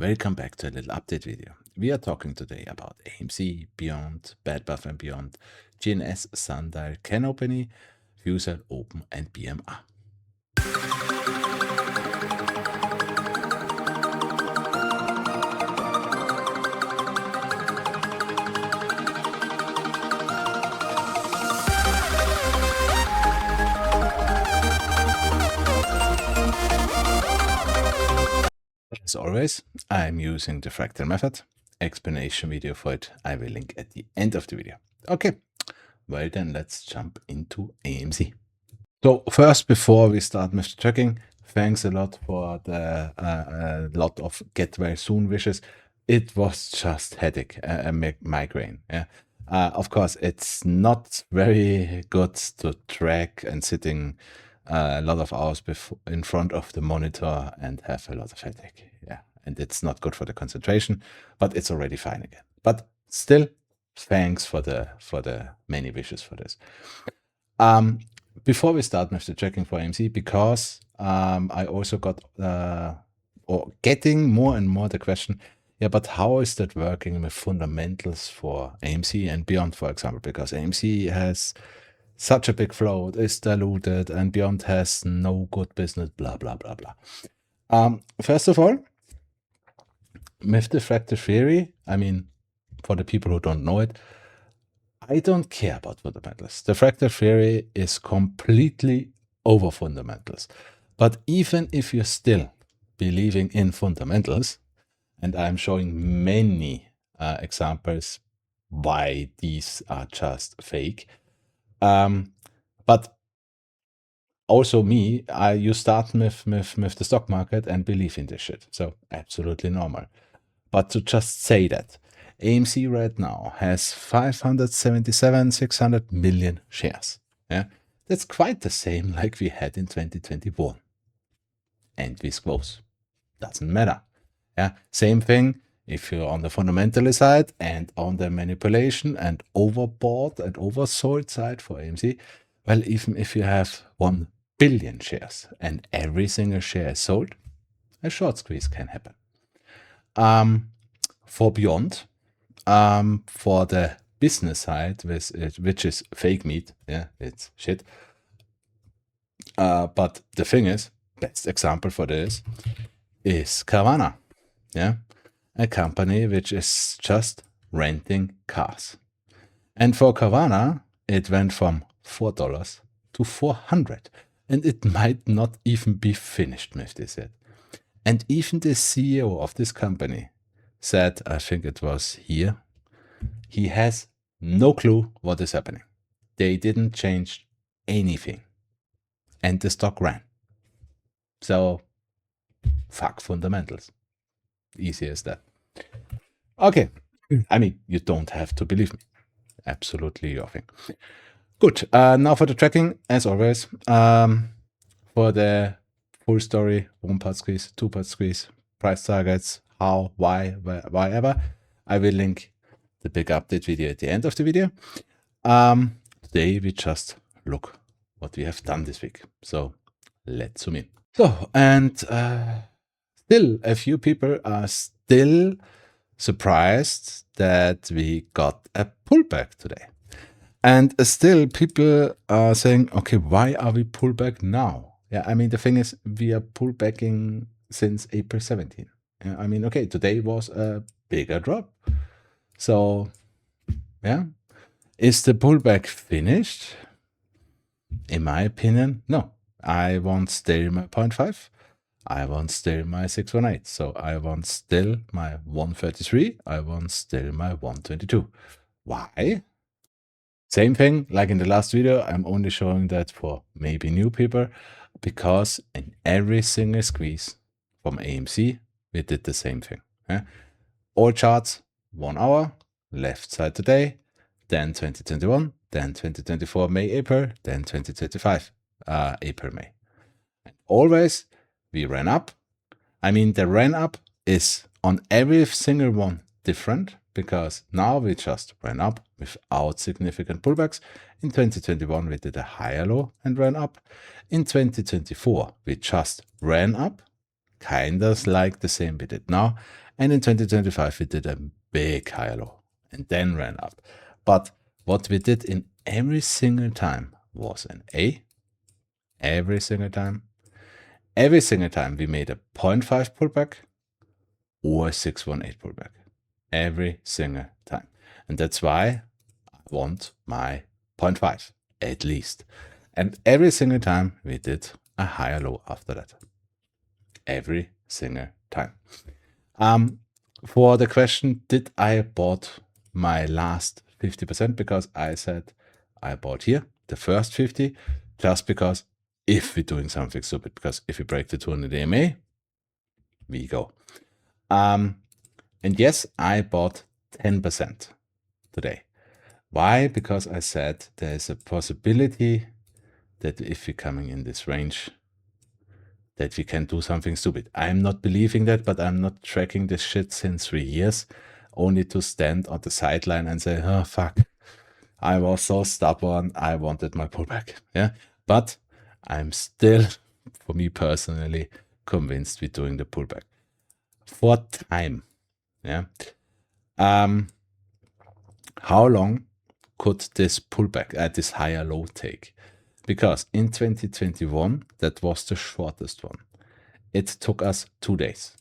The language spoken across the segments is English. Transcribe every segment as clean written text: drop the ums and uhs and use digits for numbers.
Welcome back to a little update video. We are talking today about AMC, BYND, Bad Buff and Beyond, GNS, SNDL, Canopy, FCEL, Open and BMR. As always, I'm using the Fractal method. Explanation video for it I will link at the end of the video. Okay, well then let's jump into AMC. So first, before we start with the tracking, thanks a lot for the lot of get well soon wishes. It was just headache, a migraine. Yeah. Of course, it's not very good to track and sitting a lot of hours in front of the monitor and have a lot of headache. Yeah, and it's not good for the concentration, but it's already fine again. But still, thanks for the many wishes for this. Before we start with the tracking for AMC, because I also got or getting more and more the question, yeah, but how is that working with fundamentals for AMC and BYND, for example? Because AMC has such a big float, is diluted, and BYND has no good business, blah, blah, blah, blah. First of all, with the fractal theory, I mean, for the people who don't know it, I don't care about fundamentals. The fractal theory is completely over fundamentals. But even if you're still believing in fundamentals, and I'm showing many examples why these are just fake, but also me, you start with the stock market and believe in this shit. So absolutely normal. But to just say that AMC right now has 577,600 million shares. Yeah, that's quite the same like we had in 2021. And this goes. Doesn't matter. Yeah, same thing if you're on the fundamentalist side and on the manipulation and overbought and oversold side for AMC. Well, even if you have 1 billion shares and every single share is sold, a short squeeze can happen. For BYND, for the business side, which is fake meat, yeah, it's shit. But the thing is, best example for this is Carvana, yeah, a company which is just renting cars. And for Carvana, it went from $4 to $400, and it might not even be finished with this yet. And even the CEO of this company said, I think it was here, he has no clue what is happening. They didn't change anything. And the stock ran. So, fuck fundamentals. Easy as that. Okay. I mean, you don't have to believe me. Absolutely your thing. Good. Now for the tracking, as always. For the full story, 1-part squeeze, 2-part squeeze, price targets, how, why, wherever. I will link the big update video at the end of the video. Today we just look what we have done this week. So let's zoom in. So, and still a few people are still surprised that we got a pullback today. And still people are saying, okay, why are we pullback now? Yeah, I mean, the thing is, we are pullbacking since April 17. Yeah, I mean, okay, today was a bigger drop. So, yeah, is the pullback finished? In my opinion, no. I want still my 0.5. I want still my 618. So I want still my 133. I want still my 122. Why? Same thing like in the last video. I'm only showing that for maybe new people, because in every single squeeze from AMC, we did the same thing. Yeah? All charts, 1 hour, left side today, then 2021, then 2024 May, April, then 2025 April, May. And always we ran up. I mean, the ran up is on every single one different, because now we just ran up without significant pullbacks. In 2021 we did a higher low and ran up. In 2024 we just ran up kind of like the same we did now. And in 2025, we did a big higher low and then ran up. But what we did in every single time was an A. Every single time we made a 0.5 pullback or a 618 pullback. Every single time. And that's why I want my 0.5 at least. And every single time we did a higher low after that. Every single time. For the question, did I bought my last 50%? Because I said I bought here the first 50 just because if we're doing something stupid, because if we break the 200 EMA, we go. And yes, I bought 10% today. Why? Because I said there's a possibility that if we're coming in this range, that we can do something stupid. I'm not believing that, but I'm not tracking this shit since 3 years, only to stand on the sideline and say, oh, fuck, I was so stubborn, I wanted my pullback. Yeah, but I'm still, for me personally, convinced we're doing the pullback. For time, yeah. How long could this pullback at this higher low take? Because in 2021, that was the shortest one. It took us 2 days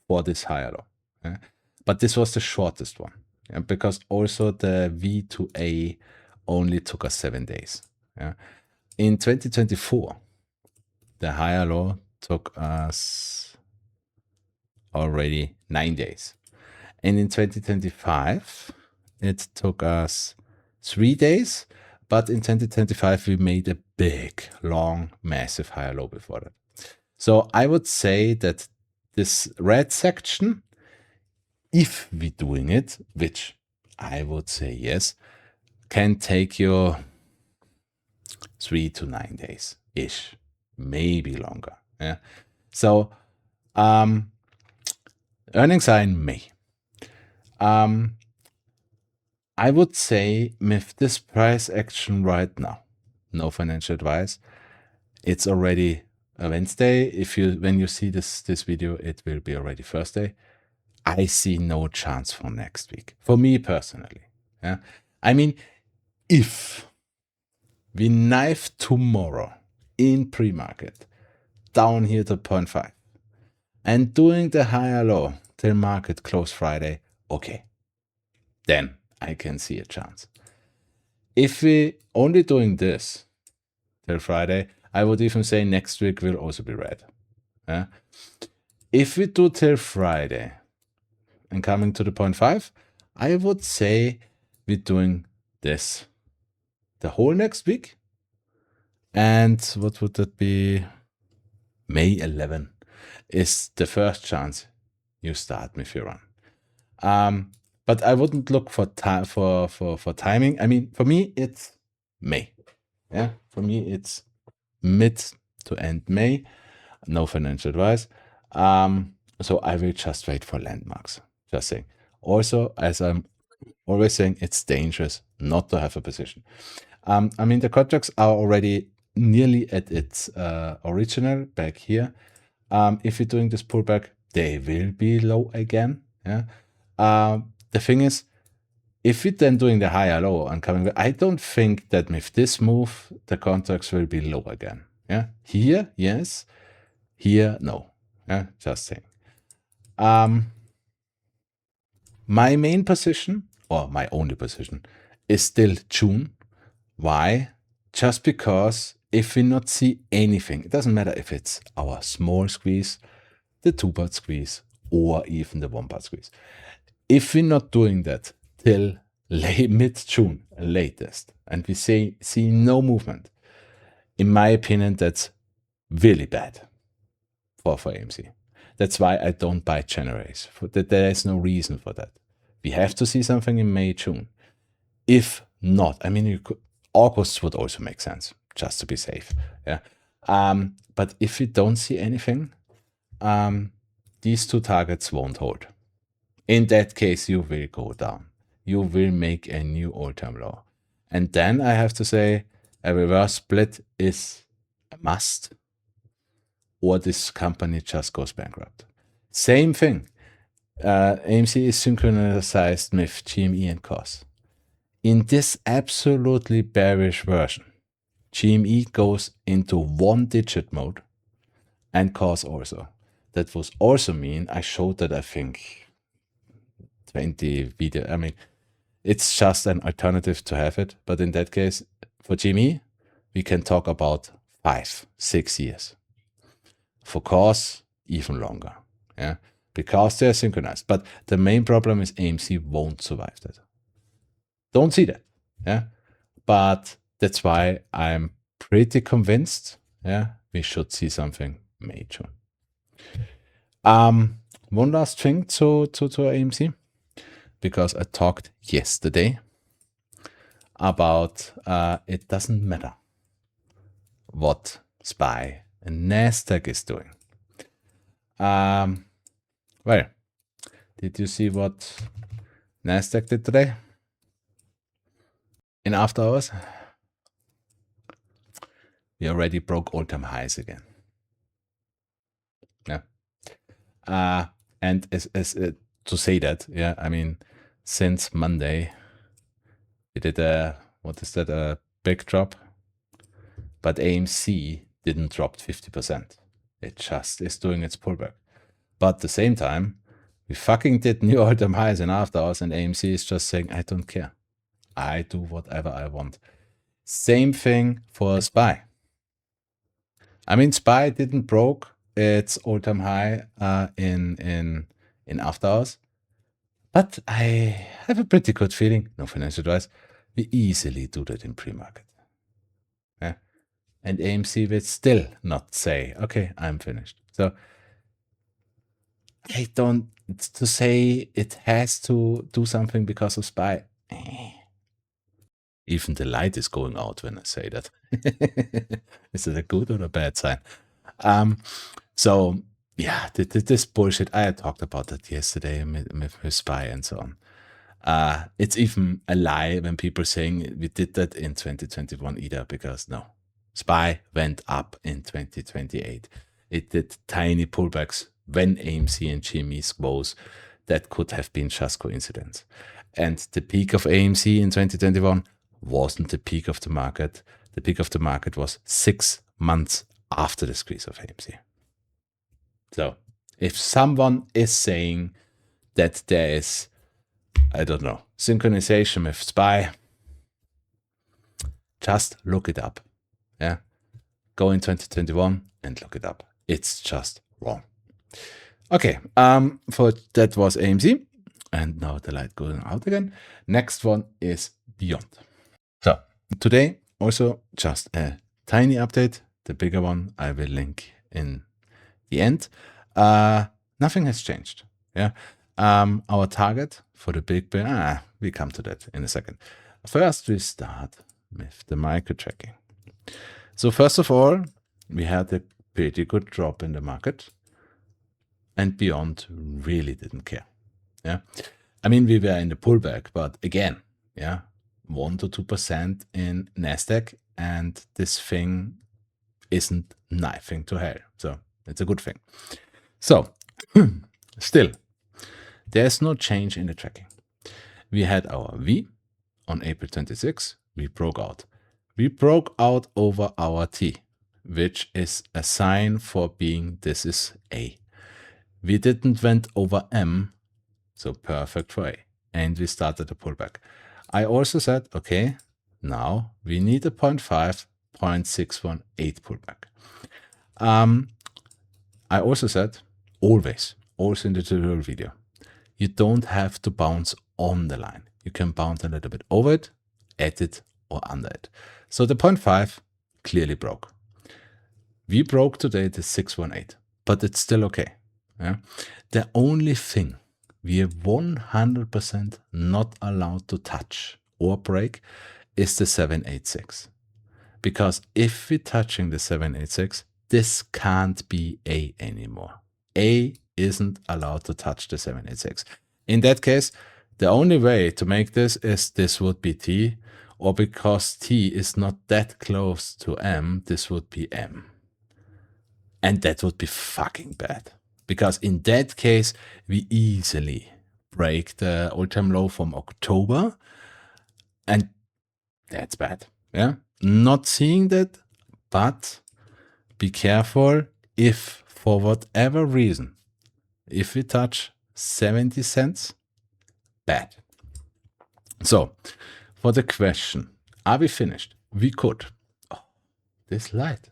for this higher low. Yeah? But this was the shortest one. Yeah? Because also the V to A only took us 7 days. Yeah? In 2024, the higher low took us already 9 days. And in 2025, it took us 3 days. But in 2025, we made a big, long, massive higher low before that. So I would say that this red section, if we're doing it, which I would say yes, can take you 3 to 9 days-ish, maybe longer. Yeah. So earnings are in May. I would say with this price action right now, no financial advice, it's already a Wednesday. When you see this video, it will be already Thursday. I see no chance for next week, for me personally. Yeah, I mean, if we knife tomorrow in pre-market down here to 0.5 and doing the higher low till market close Friday, okay, then I can see a chance. If we only doing this till Friday, I would even say next week will also be red. Yeah? If we do till Friday and coming to the 0.5, I would say we're doing this the whole next week. And what would that be? May 11 is the first chance you start with your run. But I wouldn't look for timing. I mean, for me, it's May. Yeah, for me, it's mid to end May. No financial advice. So I will just wait for landmarks. Just saying. Also, as I'm always saying, it's dangerous not to have a position. I mean, the contracts are already nearly at its original back here. If you're doing this pullback, they will be low again. Yeah. The thing is, if we're then doing the higher low and coming back, I don't think that with this move, the contracts will be low again. Yeah. Here, yes. Here, no. Yeah. Just saying. My main position, or my only position, is still June. Why? Just because if we not see anything, it doesn't matter if it's our small squeeze, the 2-part squeeze, or even the 1-part squeeze. If we're not doing that till mid-June latest, and we see no movement, in my opinion, that's really bad for AMC. That's why I don't buy January's. There is no reason for that. We have to see something in May, June. If not, I mean, August would also make sense, just to be safe. Yeah. But if we don't see anything, these two targets won't hold. In that case, you will go down. You will make a new all-time low. And then I have to say a reverse split is a must, or this company just goes bankrupt. Same thing. AMC is synchronized with GME and COS. In this absolutely bearish version, GME goes into 1-digit mode and COS also. That was also mean, I showed that I think 20 video. I mean, it's just an alternative to have it. But in that case, for GME, we can talk about 5-6 years. For COS, even longer. Yeah, because they're synchronized. But the main problem is AMC won't survive that. Don't see that. Yeah, but that's why I'm pretty convinced. Yeah, we should see something major. One last thing to AMC, because I talked yesterday about it doesn't matter what SPY and NASDAQ is doing. Well, did you see what NASDAQ did today? In after hours, we already broke all-time highs again. Yeah. And as to say that, yeah, I mean, since Monday, we did a big drop, but AMC didn't drop 50%. It just is doing its pullback. But at the same time, we fucking did new all-time highs in after hours, and AMC is just saying, I don't care. I do whatever I want. Same thing for SPY. I mean, SPY didn't broke its all-time high in after hours, but I have a pretty good feeling, no financial advice, we easily do that in pre-market. Yeah. And AMC will still not say, okay, I'm finished. So I don't, to say it has to do something because of SPY. Even the light is going out when I say that. Is it a good or a bad sign? So yeah, this bullshit, I had talked about that yesterday with SPY and so on. It's even a lie when people saying we did that in 2021 either, because no, SPY went up in 2028. It did tiny pullbacks when AMC and GME rose. That could have been just coincidence. And the peak of AMC in 2021 wasn't the peak of the market. The peak of the market was 6 months after the squeeze of AMC. So if someone is saying that there is, I don't know, synchronization with SPY, just look it up. Yeah, go in 2021 and look it up. It's just wrong. Okay, for that was AMC, and now the light going out again. Next one is BYND. So today also just a tiny update. The bigger one I will link in the end. Nothing has changed. Yeah, our target for the big bear. We come to that in a second. First, we start with the micro tracking. So first of all, we had a pretty good drop in the market, and BYND really didn't care. Yeah, I mean, we were in the pullback, but again, yeah, 1 to 2% in NASDAQ, and this thing isn't knifing to hell. So it's a good thing. So still, there's no change in the tracking. We had our V on April 26. We broke out. We broke out over our T, which is a sign for being this is A. We didn't went over M, so perfect for A. And we started a pullback. I also said, okay, now we need a 0.5, 0.618 pullback. I also said, always, also in the tutorial video, you don't have to bounce on the line. You can bounce a little bit over it, at it, or under it. So the 0.5 clearly broke. We broke today the 618, but it's still okay. Yeah? The only thing we are 100% not allowed to touch or break is the 786. Because if we're touching the 786, this can't be A anymore. A isn't allowed to touch the 786. In that case, the only way to make this is this would be T, or because T is not that close to M, this would be M. And that would be fucking bad, because in that case, we easily break the all-time low from October, and that's bad. Yeah, not seeing that, but be careful if for whatever reason, if we touch 70 cents, bad. So for the question, are we finished? We could. Oh, this light.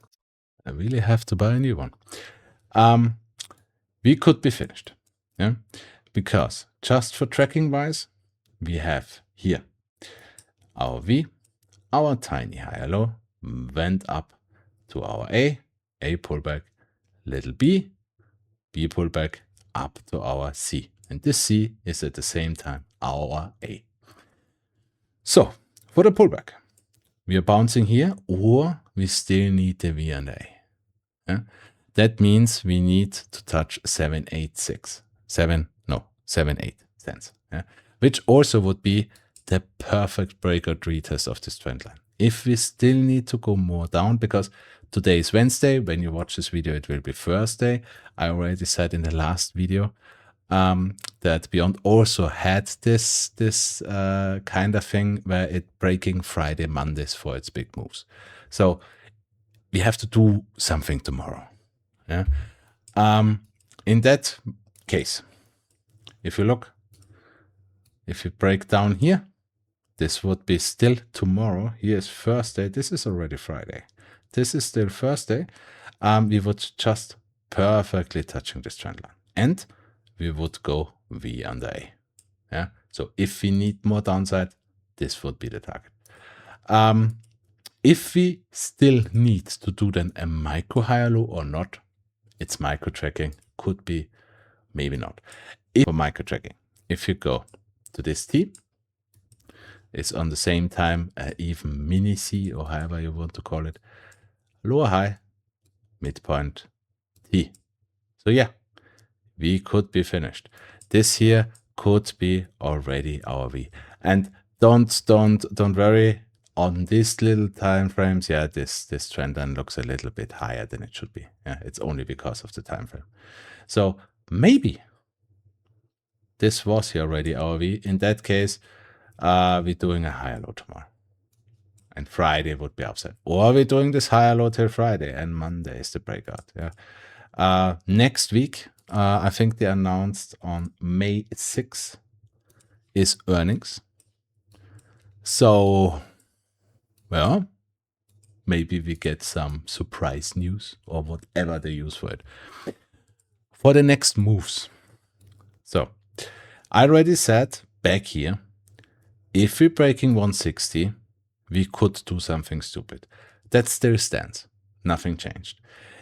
I really have to buy a new one. We could be finished. Yeah, because just for tracking wise, we have here our V, our tiny higher low went up to our A pullback, little B pullback up to our C. And this C is at the same time our A. So for the pullback, we are bouncing here, or we still need the V and A. Yeah? That means we need to touch 7.8 cents. Yeah? Which also would be the perfect breakout retest of this trend line. If we still need to go more down, because today is Wednesday, when you watch this video, it will be Thursday. I already said in the last video that BYND also had this kind of thing where it breaking Friday, Mondays for its big moves. So we have to do something tomorrow. Yeah. In that case, if you look, if you break down here, this would be still tomorrow. Here is Thursday. This is already Friday. This is still Thursday. We would just perfectly touching this trend line, and we would go V under A. Yeah. So if we need more downside, this would be the target. If we still need to do then a micro higher low or not, it's micro tracking, could be, maybe not. If for micro tracking, if you go to this T, it's on the same time even mini C, or however you want to call it, lower high, midpoint T. So yeah, we could be finished. This here could be already our V. And don't worry on these little time frames. Yeah, this trend line looks a little bit higher than it should be. Yeah, it's only because of the time frame. So maybe this was here already our V. In that case, we're doing a higher low tomorrow, and Friday would be upside, or we're doing this higher low till Friday, and Monday is the breakout. Yeah. Next week, I think they announced on May 6th is earnings. So, well, maybe we get some surprise news or whatever they use for it. For the next moves. So, I already said back here, if we're breaking 160, we could do something stupid. That still stands. Nothing changed.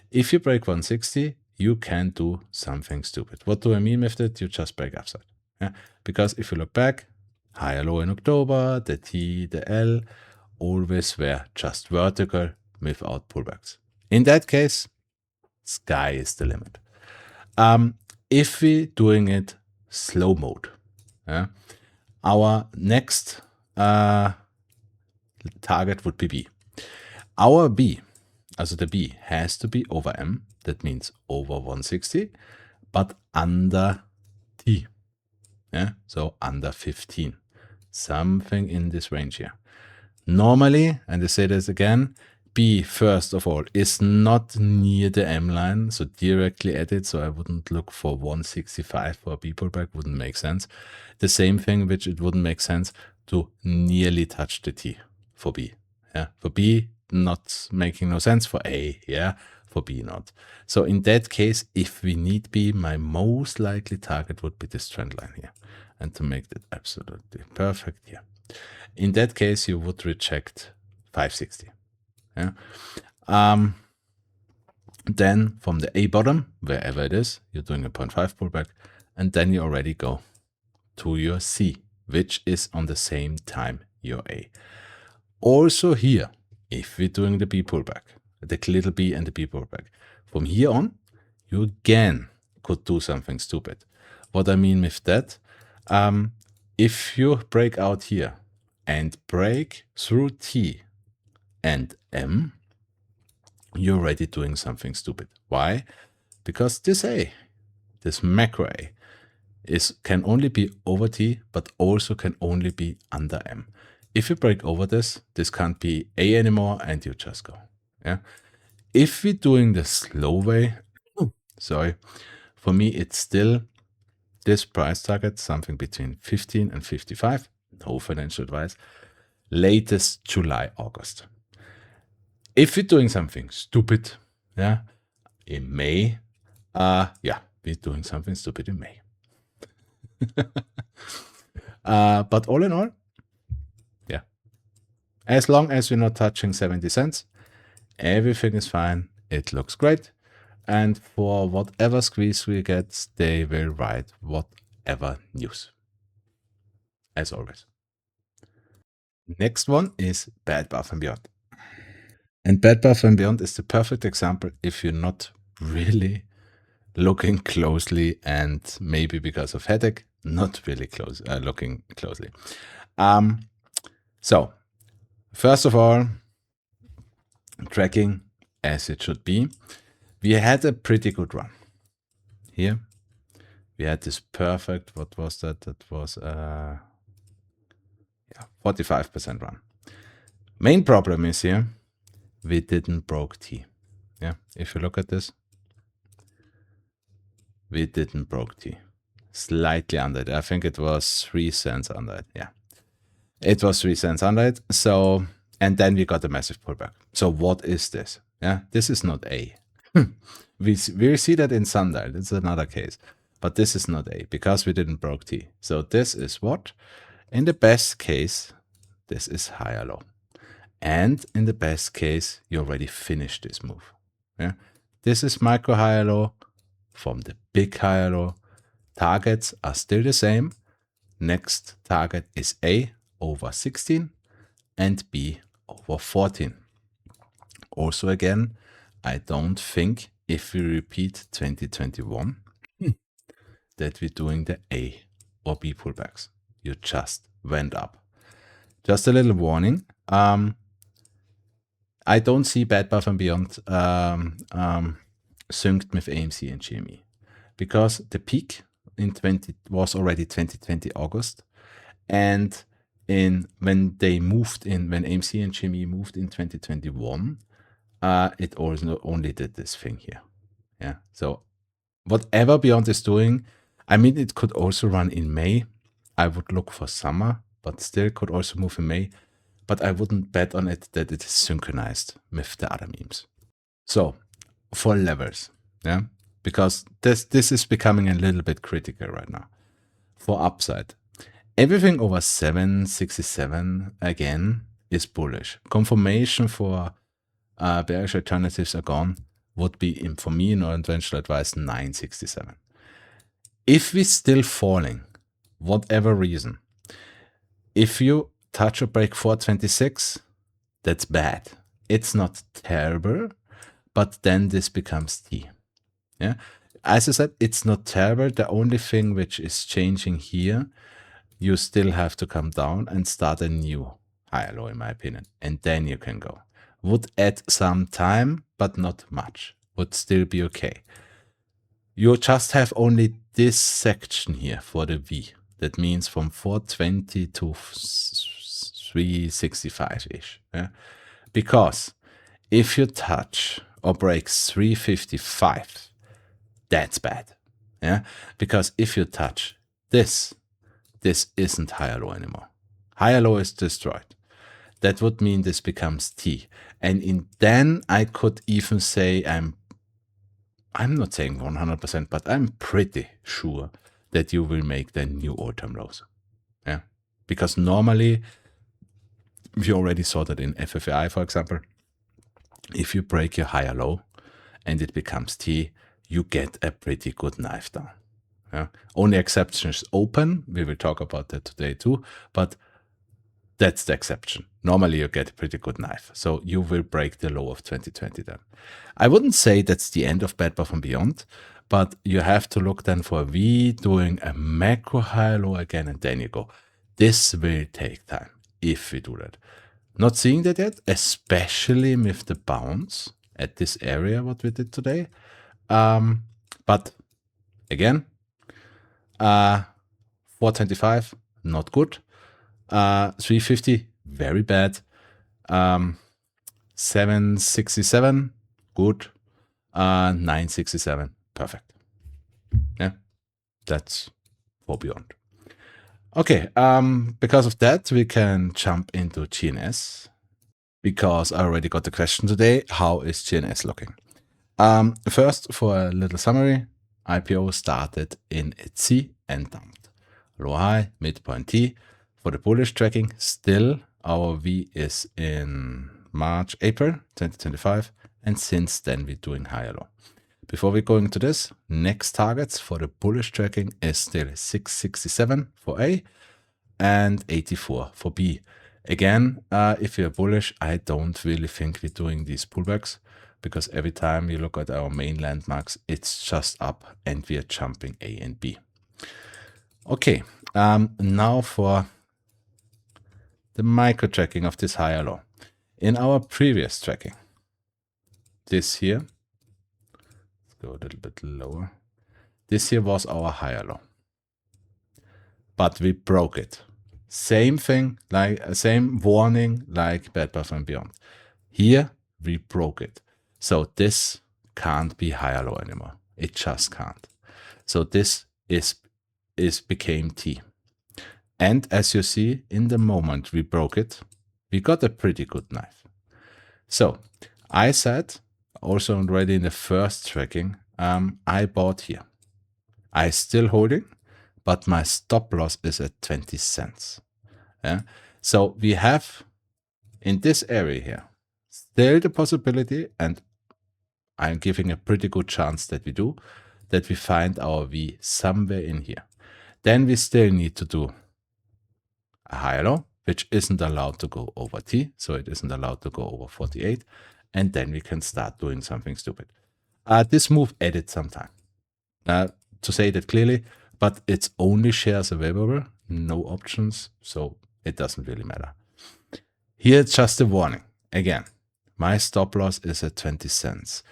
If you break 160, you can do something stupid. What do I mean with that? You just break upside. Yeah? Because if you look back, higher low in October, the T, the L, always were just vertical without pullbacks. In that case, sky is the limit. If we're doing it slow mode, yeah, our next target would be B. Our B, also the B, has to be over M. That means over 160, but under T. Yeah, so under 15. Something in this range here. Normally, and I say this again, B, first of all, is not near the M line, so directly at it, so I wouldn't look for 165 for a B pullback, wouldn't make sense. The same thing, which it wouldn't make sense to nearly touch the T for B. Yeah, for B, not making no sense. For A, yeah, for B, not. So in that case, if we need B, my most likely target would be this trend line here. And to make that absolutely perfect here. In that case, you would reject 560. Yeah. Then from the A bottom, wherever it is, you're doing a 0.5 pullback, and then you already go to your C, which is on the same time your A. Also here, if we're doing the B pullback, the little B and the B pullback, from here on, you again could do something stupid. What I mean with that, if you break out here and break through T and M, you're already doing something stupid. Why? Because this A, this macro A, can only be over T, but also can only be under M. If you break over this can't be A anymore, and you just go. Yeah. If we're doing the slow way, sorry, for me it's still this price target, something between 15 and 55. No financial advice. Latest July, August. If we're doing something stupid, yeah, in May, we're doing something stupid in May. But all in all, yeah, as long as we're not touching 70 cents, everything is fine. It looks great. And for whatever squeeze we get, they will write whatever news, as always. Next one is Bed Bath & Beyond. And Bed Bath & Beyond is the perfect example if you're not really looking closely, and maybe because of headache, not really looking closely. So, first of all, tracking as it should be. We had a pretty good run here. We had this perfect, what was that? That was 45% run. Main problem is here, we didn't broke T. Yeah, if you look at this, we didn't broke T. Slightly under it. I think it was 3 cents under it. Yeah, it was 3 cents under it. So, and then we got a massive pullback. So what is this? Yeah, this is not A. we see that in Sundial. It's another case. But this is not A because we didn't broke T. So this is what? In the best case, this is higher low. And in the best case, you already finished this move. Yeah, this is micro higher low from the big higher low. Targets are still the same. Next target is A over 16 and B over 14. Also again, I don't think if we repeat 2021 that we're doing the A or B pullbacks. You just went up. Just a little warning. I don't see Bed Bath & Beyond synced with AMC and GME because the peak was already 2020 August, and when AMC and GME moved in 2021, it also only did this thing here. Yeah. So whatever Beyond is doing, I mean, it could also run in May. I would look for summer, but still could also move in May. But I wouldn't bet on it that it is synchronized with the other memes. So for levels, yeah, because this is becoming a little bit critical right now. For upside, everything over 767 again is bullish. Confirmation for bearish alternatives are gone would be, for me, in conventional advice, 967. If we're still falling, whatever reason, if you touch or break 426, that's bad. It's not terrible, but then this becomes T. Yeah, as I said, it's not terrible. The only thing which is changing here, you still have to come down and start a new higher low, in my opinion, and then you can go. Would add some time, but not much. Would still be okay. You just have only this section here for the V. That means from 420 to 365-ish. Yeah? Because if you touch or break 355, that's bad. Yeah? Because if you touch this isn't higher low anymore. Higher low is destroyed. That would mean this becomes T. And then I could even say I'm not saying 100%, but I'm pretty sure that you will make the new all-time lows. Yeah, because normally, we already saw that in FFAI, for example, if you break your higher low and it becomes T, you get a pretty good knife down. Yeah? Only exception is open. We will talk about that today too, but that's the exception. Normally you get a pretty good knife. So you will break the low of 2020 then. I wouldn't say that's the end of Bed Bath & Beyond, but you have to look then for V doing a macro high low again, and then you go. This will take time if we do that. Not seeing that yet, especially with the bounce, at this area, what we did today. But again, 425, not good. 350, very bad. 767, good. 967, perfect. Yeah, that's for BYND. Okay, because of that, we can jump into GNS, because I already got the question today, how is GNS looking? First, for a little summary, IPO started in its C and dumped. Low high, midpoint T. For the bullish tracking, still our V is in March, April 2025, and since then we're doing higher low. Before we go into this, next targets for the bullish tracking is still 667 for A and 84 for B. Again, if you're bullish, I don't really think we're doing these pullbacks, because every time you look at our main landmarks, it's just up and we are jumping A and B. Okay, now for the micro tracking of this higher low. In our previous tracking, this here, let's go a little bit lower. This here was our higher low, but we broke it. Same thing, like same warning like Bed Bath & Beyond. Here we broke it. So this can't be higher low anymore. It just can't. So this became T. And as you see, in the moment we broke it, we got a pretty good knife. So I said, also already in the first tracking, I bought here. I still holding, but my stop loss is at 20 cents. Yeah? So we have in this area here still the possibility, and I'm giving a pretty good chance that we do, that we find our V somewhere in here. Then we still need to do a higher low, which isn't allowed to go over T, so it isn't allowed to go over 48, and then we can start doing something stupid. This move added some time, to say that clearly, but it's only shares available, no options, so it doesn't really matter. Here it's just a warning. Again, my stop loss is at 20 cents.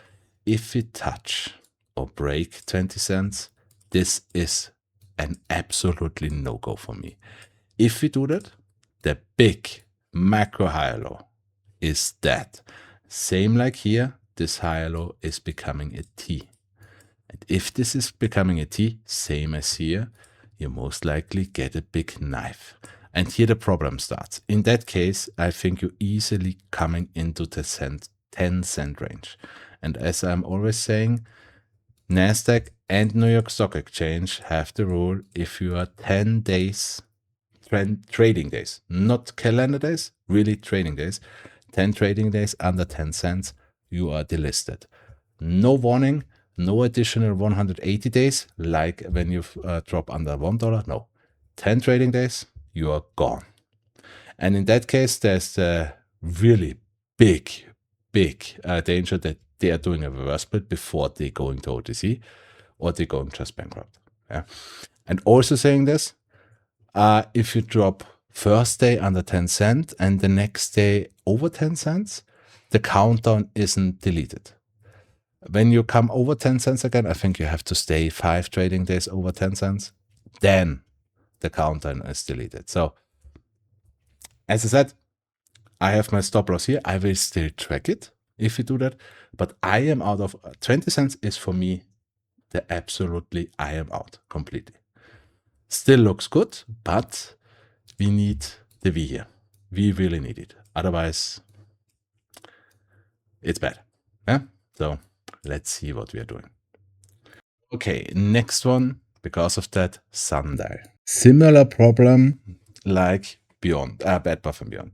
If we touch or break 20 cents, this is an absolutely no-go for me. If we do that, the big macro higher low is that. Same like here, this higher low is becoming a T. And if this is becoming a T, same as here, you most likely get a big knife. And here the problem starts. In that case, I think you're easily coming into the 10 cent range. And as I'm always saying, NASDAQ and New York Stock Exchange have the rule, if you are 10 days, trading days, not calendar days, really trading days, 10 trading days under 10 cents, you are delisted. No warning, no additional 180 days, like when you drop under $1, no. 10 trading days, you are gone. And in that case, there's a really big danger that they are doing a reverse split before they go into OTC, or they going just bankrupt. Yeah. And also saying this, if you drop first day under 10 cents and the next day over 10 cents, the countdown isn't deleted. When you come over 10 cents again, I think you have to stay 5 trading days over 10 cents. Then the countdown is deleted. So as I said, I have my stop loss here. I will still track it if you do that, but I am out of 20 cents is for me the absolutely, I am out completely. Still looks good, but we need the V here. We really need it. Otherwise, it's bad. Yeah? So let's see what we are doing. Okay, next one, because of that, Sundial. Similar problem like Beyond, Bed Bath & Beyond.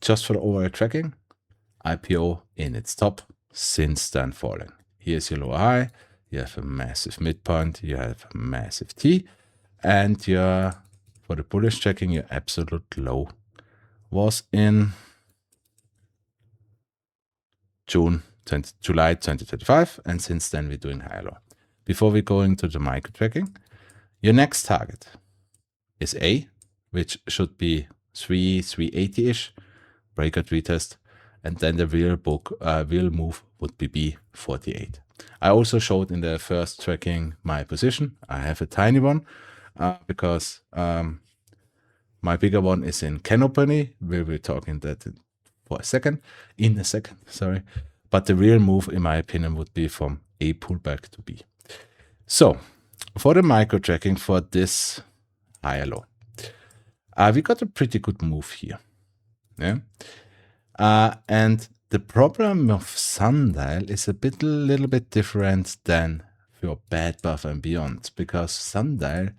Just for the overall tracking, IPO in its top, since then falling. Here's your lower high, you have a massive midpoint, you have a massive T, and for the bullish tracking, your absolute low was in July 2025, and since then we're doing higher low. Before we go into the micro tracking, your next target is A, which should be 380-ish, breakout retest, and then the real move would be B48. I also showed in the first tracking my position. I have a tiny one because my bigger one is in Canopy. We'll be talking that in a second, sorry. But the real move, in my opinion, would be from A pullback to B. So for the micro tracking for this higher low, we got a pretty good move here. Yeah. And the problem of Sundial is a little bit different than for Bed Bath & Beyond, because Sundial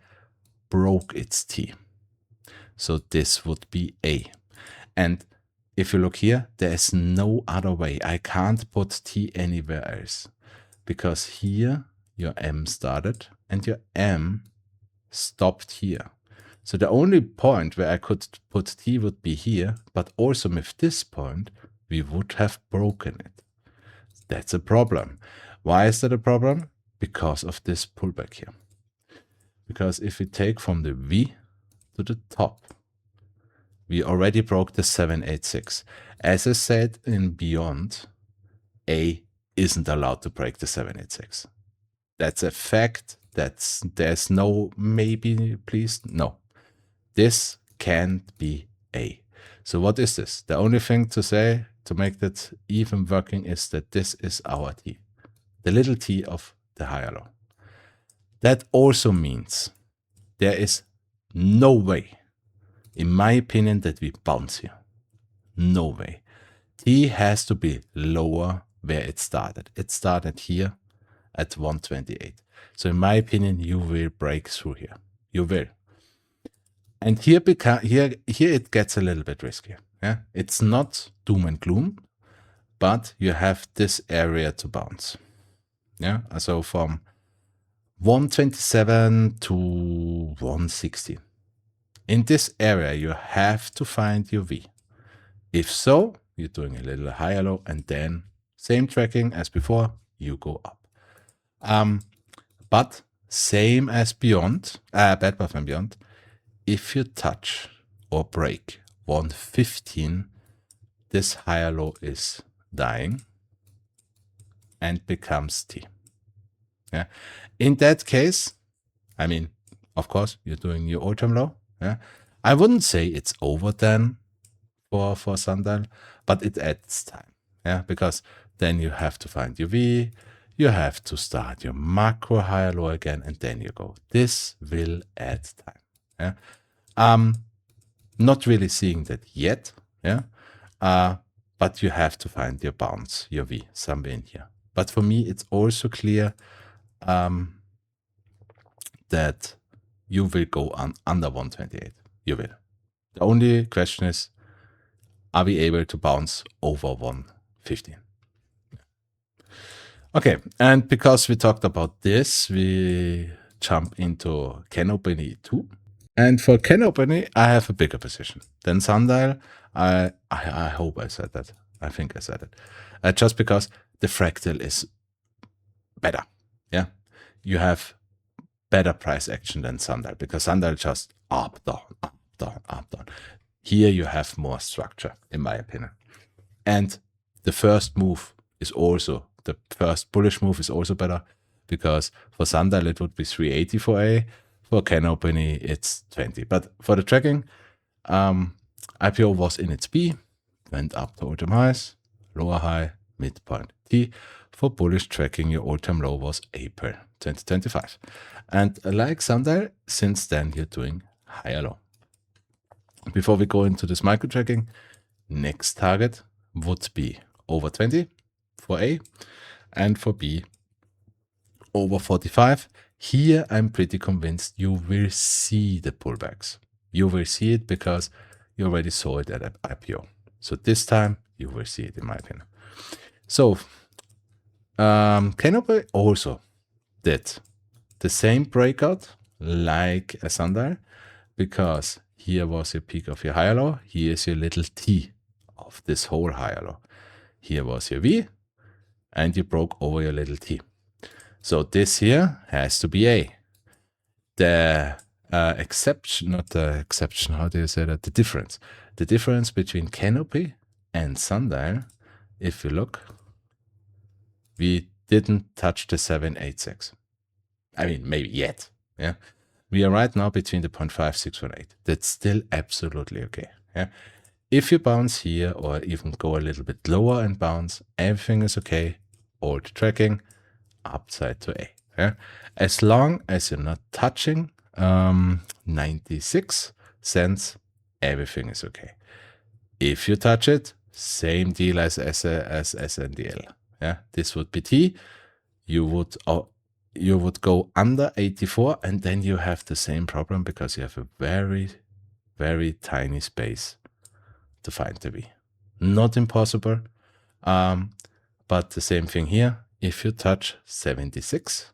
broke its T. So this would be A. And if you look here, there is no other way. I can't put T anywhere else, because here your M started and your M stopped here. So the only point where I could put T would be here, but also with this point, we would have broken it. That's a problem. Why is that a problem? Because of this pullback here. Because if we take from the V to the top, we already broke the 786. As I said in Beyond, A isn't allowed to break the 786. That's a fact. There's no maybe, please, no. This can't be A. So what is this? The only thing to say to make that even working is that this is our T, the little t of the higher low. That also means there is no way, in my opinion, that we bounce here. No way. T has to be lower where it started. It started here at 128. So in my opinion, you will break through here. You will. And here it gets a little bit riskier. Yeah? It's not doom and gloom, but you have this area to bounce. Yeah, so from 127 to 160. In this area, you have to find your V. If so, you're doing a little higher low, and then same tracking as before, you go up. But same as Beyond, Bed Bath & Beyond, if you touch or break 115, this higher low is dying and becomes T. Yeah. In that case, I mean, of course, you're doing your all-time low. Yeah. I wouldn't say it's over then for Sundial, but it adds time. Yeah, because then you have to find your V, you have to start your macro higher low again, and then you go. This will add time. Yeah. Not really seeing that yet. Yeah. But you have to find your bounce, your V, somewhere in here. But for me, it's also clear that you will go under 128. You will. The only question is, are we able to bounce over 115? Okay, and because we talked about this, we jump into Canopy 2. And for Canopy, I have a bigger position than Sundial. I hope I said that. I think I said it. Just because the Fractal is better. Yeah, you have better price action than Sundial, because Sundial just up, down, up, down, up, down. Here you have more structure, in my opinion. And the first bullish move is also better, because for Sundial it would be 380 for A, for Canopy it's 20. But for the tracking, IPO was in its B, went up to all-time highs, lower high, midpoint T. For bullish tracking, your all-time low was April 2025. And like Sundial, since then you're doing higher low. Before we go into this micro tracking, next target would be over 20 for A, and for B over 45. Here I'm pretty convinced you will see the pullbacks. You will see it because you already saw it at IPO. So this time you will see it, in my opinion. So Canopy also did the same breakout like a Sundial, because here was your peak of your higher low. Here is your little T of this whole higher low. Here was your V, and you broke over your little T. So this here has to be A. The exception, not the exception, how do you say that? The difference between Canopy and Sundial if you look, we didn't touch the 786. I mean, maybe yet. Yeah, we are right now between the 0.5, 618. That's still absolutely okay. Yeah, if you bounce here or even go a little bit lower and bounce, everything is okay. Old tracking, upside to A. Yeah, as long as you're not touching 96 cents, everything is okay. If you touch it, same deal as SNDL. Yeah, this would be T. You would go under 84, and then you have the same problem because you have a very, very tiny space to find the V. Not impossible, but the same thing here. If you touch 76,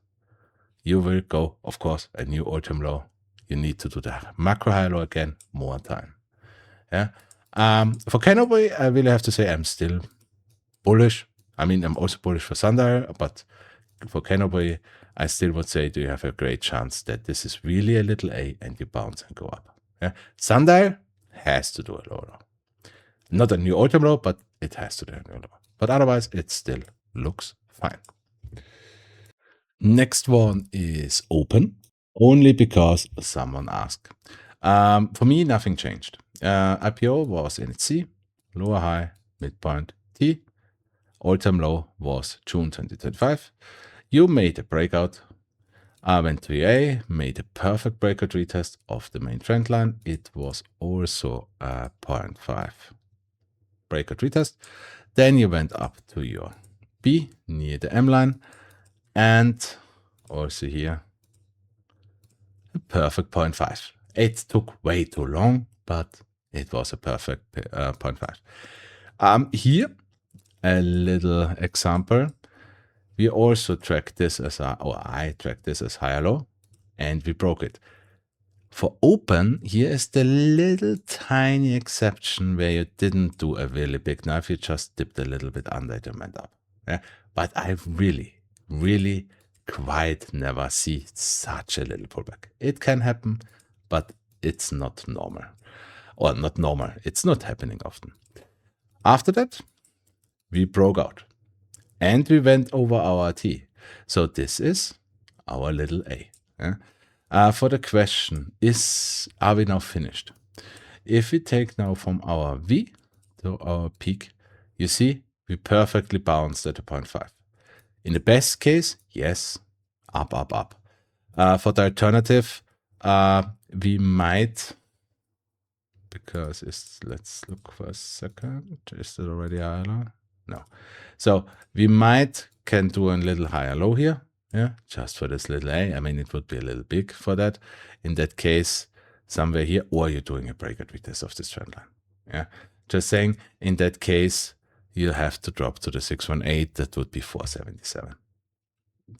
you will go, of course, a new all-time low. You need to do the macro high low again, more time. Yeah. For Canopy, I really have to say I'm still bullish. I mean, I'm also bullish for Sundial, but for Canopy, I still would say, do you have a great chance that this is really a little A and you bounce and go up. Yeah. Sundial has to do a low low. Not a new all-time low, but it has to do a new low. But otherwise, it still looks fine. Next one is open, only because someone asked. For me, nothing changed. IPO was in its C, lower high, midpoint T. All-time low was June 2025. You made a breakout. I went to A, made a perfect breakout retest of the main trend line. It was also a 0.5 breakout retest. Then you went up to your B near the M line, and also here a perfect 0.5. It took way too long, but it was a perfect 0.5. Here a little example. We also track this as I track this as higher low, and we broke it. For open, here is the little tiny exception where you didn't do a really big knife, you just dipped a little bit under it and went up. Yeah? But I really, really quite never see such a little pullback. It can happen, but it's not normal. Or not normal, it's not happening often. After that, we broke out. And we went over our T. So this is our little A. Yeah? For the question, are we now finished? If we take now from our V to our peak, you see we perfectly bounced at a 0.5. In the best case, yes, up, up, up. For the alternative, we might, because let's look for a second. Is it already higher low? No. So we can do a little higher low here. Yeah, just for this little A. I mean, it would be a little big for that. In that case, somewhere here, or you're doing a breakout retest of this trend line. Yeah, just saying, in that case, you have to drop to the 618. That would be 477.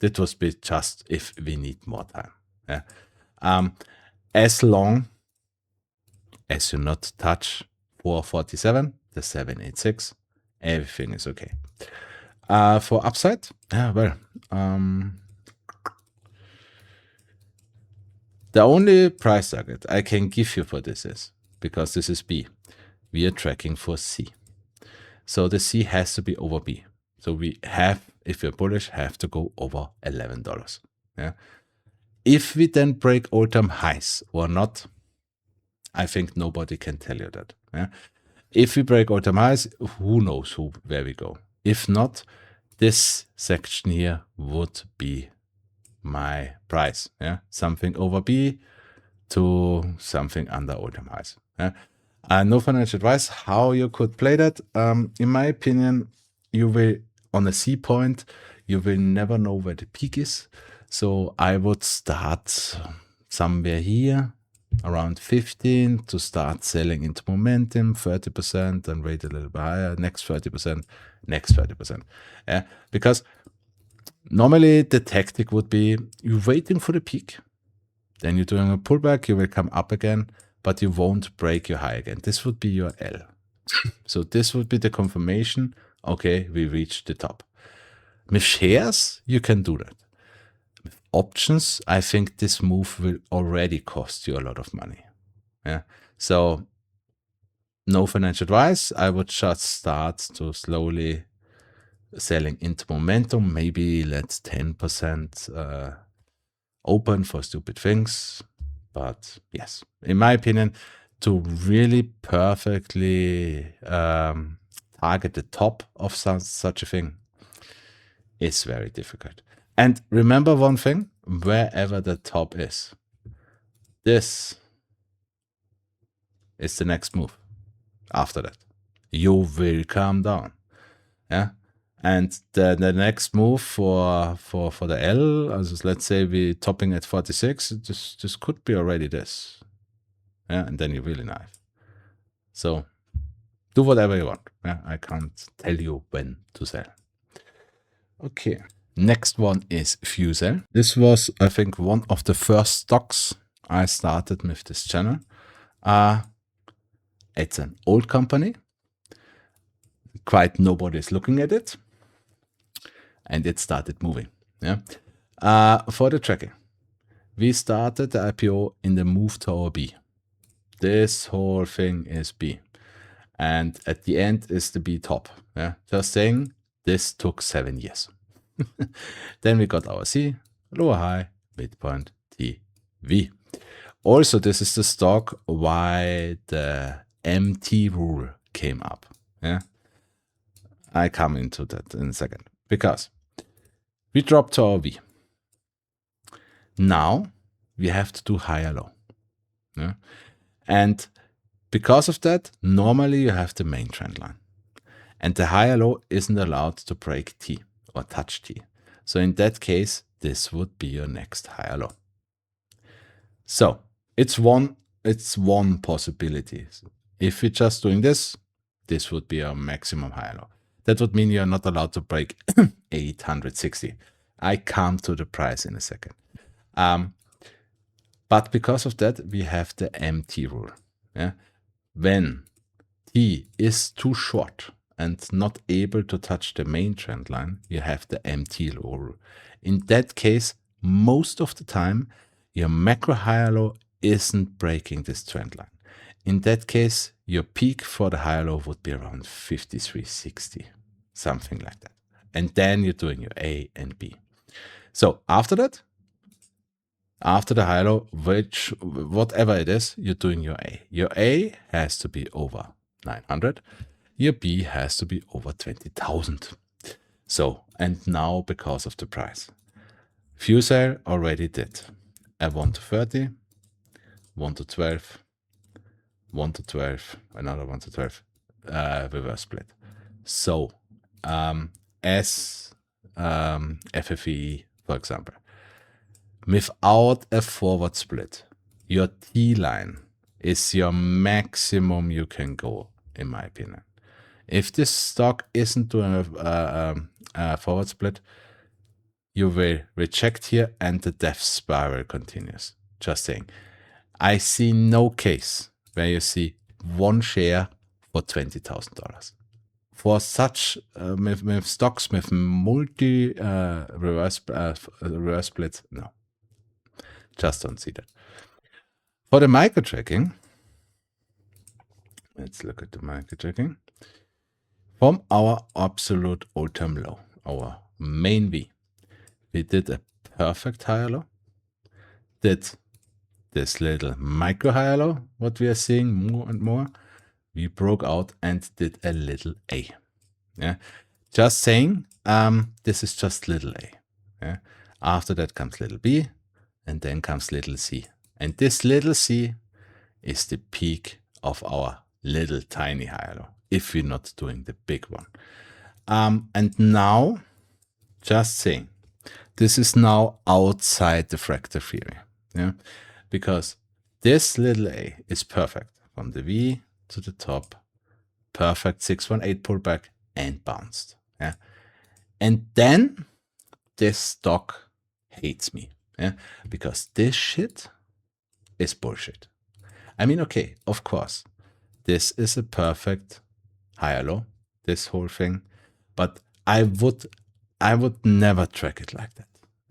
That would be just if we need more time. Yeah. As long as you not touch 447, the 786, everything is okay. For upside, the only price target I can give you for this is, because this is B, we are tracking for C. So the C has to be over B. So we have, if we're bullish, have to go over $11. Yeah. If we then break all-time highs or not, I think nobody can tell you that. Yeah. If we break all-time highs, who knows where we go. If not, this section here would be my price. Yeah, something over B to something under all-time highs. Yeah. No financial advice how you could play that. In my opinion, you will, on a C point, you will never know where the peak is. So I would start somewhere here, around 15, to start selling into momentum, 30%, and wait a little bit higher, next 30%, next 30%. Yeah, because normally the tactic would be you're waiting for the peak, then you're doing a pullback, you will come up again, but you won't break your high again. This would be your L. So this would be the confirmation, okay, we reached the top. With shares, you can do that. With options, I think this move will already cost you a lot of money. Yeah. So no financial advice. I would just start to slowly selling into momentum. Maybe let's 10% open for stupid things. But yes, in my opinion, to really perfectly target the top of such a thing is very difficult. And remember one thing, wherever the top is, this is the next move. After that, you will calm down. Yeah. And the next move for the L, as let's say we topping at 46, this could be already this. Yeah, and then you're really nice. So do whatever you want. Yeah, I can't tell you when to sell. Okay. Next one is FCEL. This was, I think, one of the first stocks I started with this channel. It's an old company. Quite nobody's looking at it. And it started moving. Yeah. For the tracking, we started the IPO in the move tower B. This whole thing is B. And at the end is the B top. Yeah. Just saying, this took 7 years. Then we got our C, lower high, midpoint, T, V. Also, this is the stock why the MT rule came up. Yeah. I come into that in a second. Because we dropped to our V. Now we have to do higher low. Yeah? And because of that, normally you have the main trend line. And the higher low isn't allowed to break T or touch T. So in that case, this would be your next higher low. So it's one possibility. If we're just doing this, this would be our maximum higher low. That would mean you're not allowed to break 860. I come to the price in a second. But because of that, we have the MT rule. Yeah? When T is too short and not able to touch the main trend line, you have the MT rule. In that case, most of the time, your macro higher low isn't breaking this trend line. In that case, your peak for the higher low would be around 53.60, something like that. And then you're doing your A and B. So after that, after the higher low, whatever it is, you're doing your A. Your A has to be over 900. Your B has to be over 20,000. So, and now because of the price, FCEL already did a 1 to 30, 1 to 12, 1 to 12, another 1 to 12, reverse split. So, as FFE, for example, without a forward split, your T line is your maximum you can go, in my opinion. If this stock isn't doing a forward split, you will reject here and the death spiral continues. Just saying. I see no case where you see one share for $20,000. For such with stocks with multi reverse splits, no. Just don't see that. For the micro tracking, let's look at the micro tracking. From our absolute all-time low, our main V, we did a perfect higher low, did this little micro higher low, what we are seeing more and more. We broke out and did a little A. Yeah, just saying, this is just little A. Yeah? After that comes little B, and then comes little C. And this little C is the peak of our little tiny higher low, if we're not doing the big one. And now, just saying, this is now outside the fractal theory. Yeah, because this little A is perfect from the V to the top, perfect 618 pullback and bounced. Yeah, and then this stock hates me. Yeah, because this shit is bullshit. I mean, okay, of course, this is a perfect higher low, this whole thing, but I would never track it like that.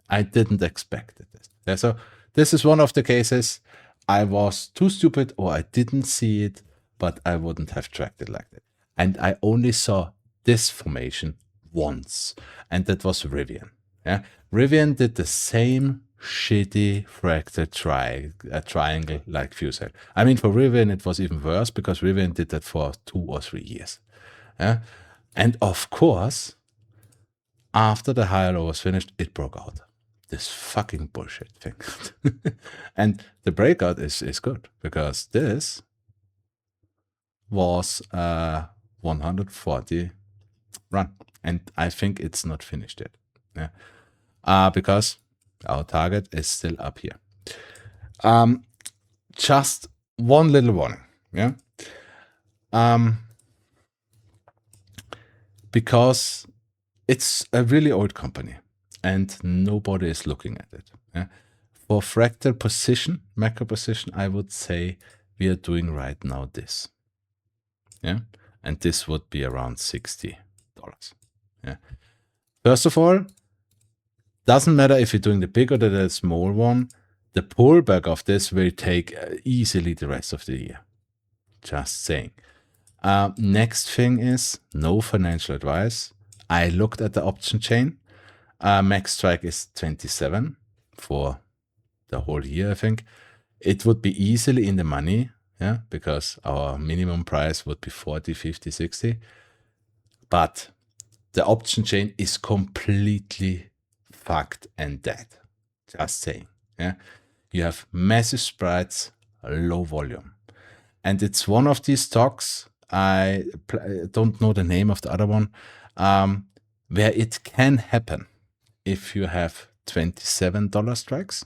I didn't expect it. Yeah, so this is one of the cases I was too stupid or I didn't see it, but I wouldn't have tracked it like that. And I only saw this formation once, and that was Rivian. Yeah, Rivian did the same shitty fractal triangle like FCEL. I mean, for Rivian it was even worse because Rivian did that for 2 or 3 years. Yeah, and of course, after the higher low was finished, it broke out. This fucking bullshit thing. And the breakout is good because this was 140 run, and I think it's not finished yet. Yeah, because our target is still up here. Just one little warning. Yeah, because it's a really old company and nobody is looking at it. Yeah? For fractal position, macro position, I would say we are doing right now this. Yeah, and this would be around $60. Yeah. First of all, doesn't matter if you're doing the big or the small one, the pullback of this will take easily the rest of the year. Just saying. Next thing is no financial advice. I looked at the option chain. Max strike is 27 for the whole year, I think. It would be easily in the money, yeah, because our minimum price would be 40, 50, 60. But the option chain is completely fucked and dead. Just saying. Yeah, you have massive spreads, low volume, and it's one of these stocks. I don't know the name of the other one, where it can happen if you have $27 strikes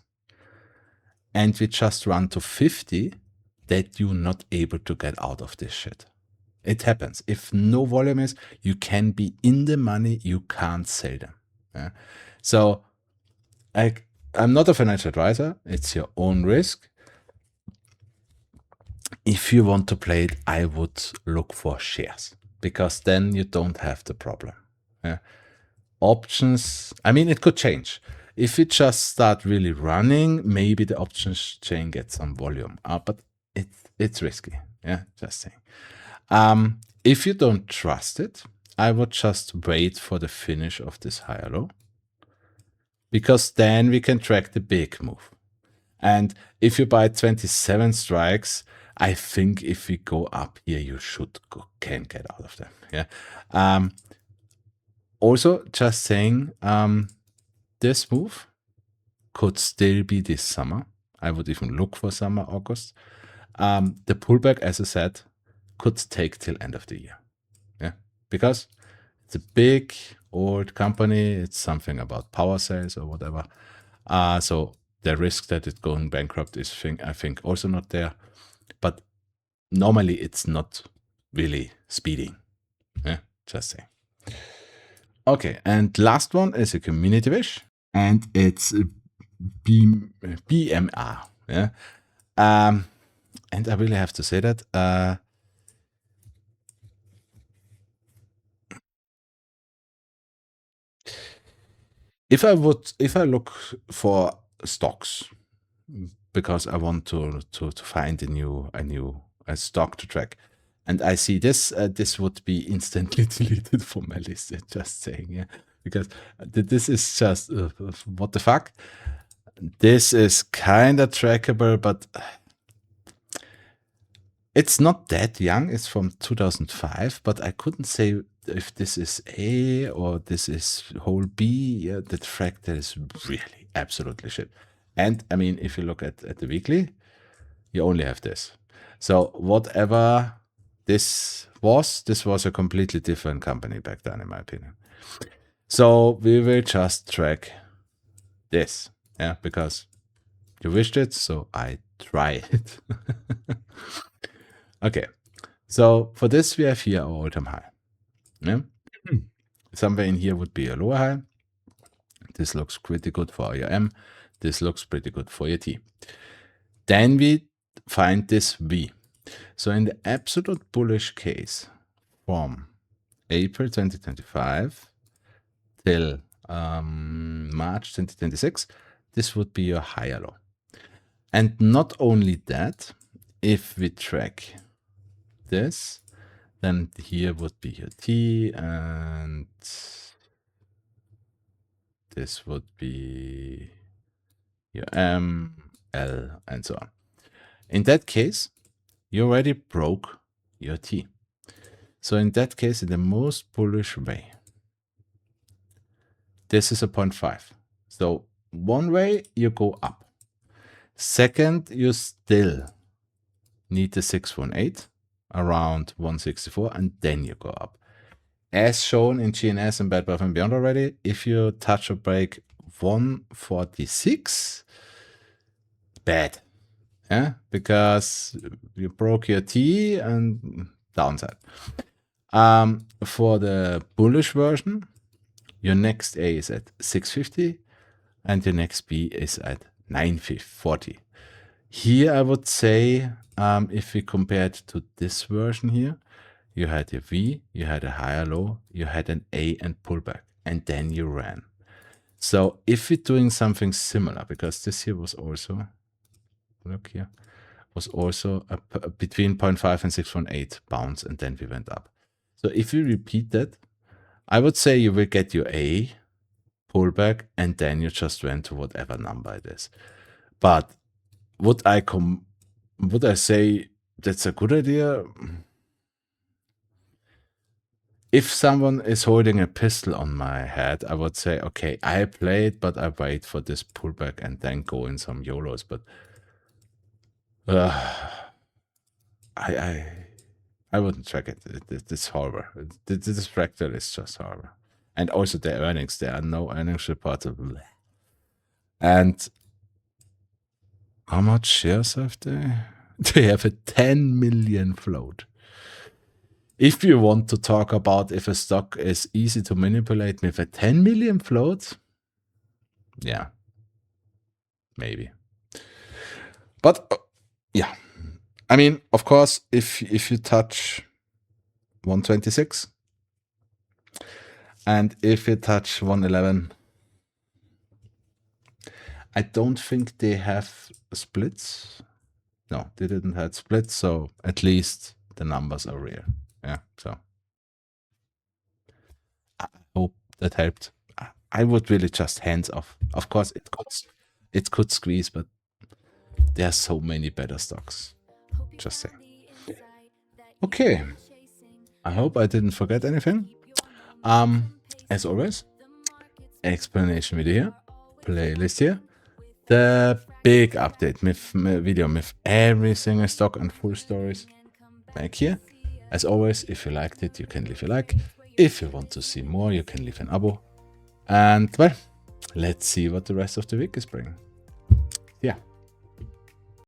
and we just run to 50, that you're not able to get out of this shit. It happens. If no volume is, you can be in the money, you can't sell them. Yeah? So I'm not a financial advisor. It's your own risk. If you want to play it, I would look for shares because then you don't have the problem. Yeah? Options, I mean, it could change. If it just start really running, maybe the options chain gets some volume, but it's risky. Yeah, just saying. If you don't trust it, I would just wait for the finish of this higher low, because then we can track the big move. And if you buy 27 strikes, I think if we go up here, you can get out of them. Yeah. Also, just saying, this move could still be this summer. I would even look for summer, August. The pullback, as I said, could take till end of the year. Yeah, because it's a big old company. It's something about power sales or whatever. So the risk that it's going bankrupt is, I think, also not there. But normally it's not really speeding. Yeah, just saying. Okay, and last one is a community wish, and it's BMR. Yeah, and I really have to say that if I look for stocks because I want to find a stock to track, and I see this, this would be instantly deleted from my list. Just saying, yeah, because this is just what the fuck. This is kind of trackable, but it's not that young. It's from 2005, but I couldn't say if this is A or this is whole B. Yeah, the Fractal is really absolutely shit. And I mean, if you look at the weekly, you only have this. So whatever this was a completely different company back then, in my opinion. So we will just track this, yeah, because you wished it, so I try it. Okay, so for this we have here our all-time high. Yeah? Somewhere in here would be a lower high. This looks pretty good for your M. This looks pretty good for your T. Then we find this V. So in the absolute bullish case, from April 2025 till March 2026, this would be your higher low. And not only that, if we track this, then here would be your T, and this would be your M, L, and so on. In that case, you already broke your T. So in that case, in the most bullish way, this is a 0.5. So one way you go up. Second, you still need the 618 around 164, and then you go up. As shown in GNS and Bad Buff and Beyond already, if you touch or break 146, bad. Yeah, because you broke your T and downside. For the bullish version, your next A is at 650 and your next B is at 940. Here I would say, if we compare it to this version here, you had a V, you had a higher low, you had an A and pullback, and then you ran. So if we're doing something similar, because this here was also, look here, was also between 0.5 and 618 bounce, and then we went up. So if we repeat that, I would say you will get your A, pullback, and then you just went to whatever number it is. But would I say that's a good idea? If someone is holding a pistol on my head, I would say, okay, I play it, but I wait for this pullback and then go in some YOLOs. But I wouldn't track it. It's horrible. This Fractal is just horrible. And also the earnings, there are no earnings reportable. And how much shares have they? They have a 10 million float. If you want to talk about if a stock is easy to manipulate with a 10 million float, yeah, maybe. But yeah, I mean, of course, if you touch 126 and if you touch 111, I don't think they have splits. No, they didn't have splits, so at least the numbers are real. Yeah, so I hope that helped. I would really just hands off. Of course, it could squeeze, but there are so many better stocks. Just say. Okay. I hope I didn't forget anything. As always, explanation video here, playlist here, the big update video with every single stock and full stories back here. As always, if you liked it, you can leave a like. If you want to see more, you can leave an abo. And well, let's see what the rest of the week is bringing.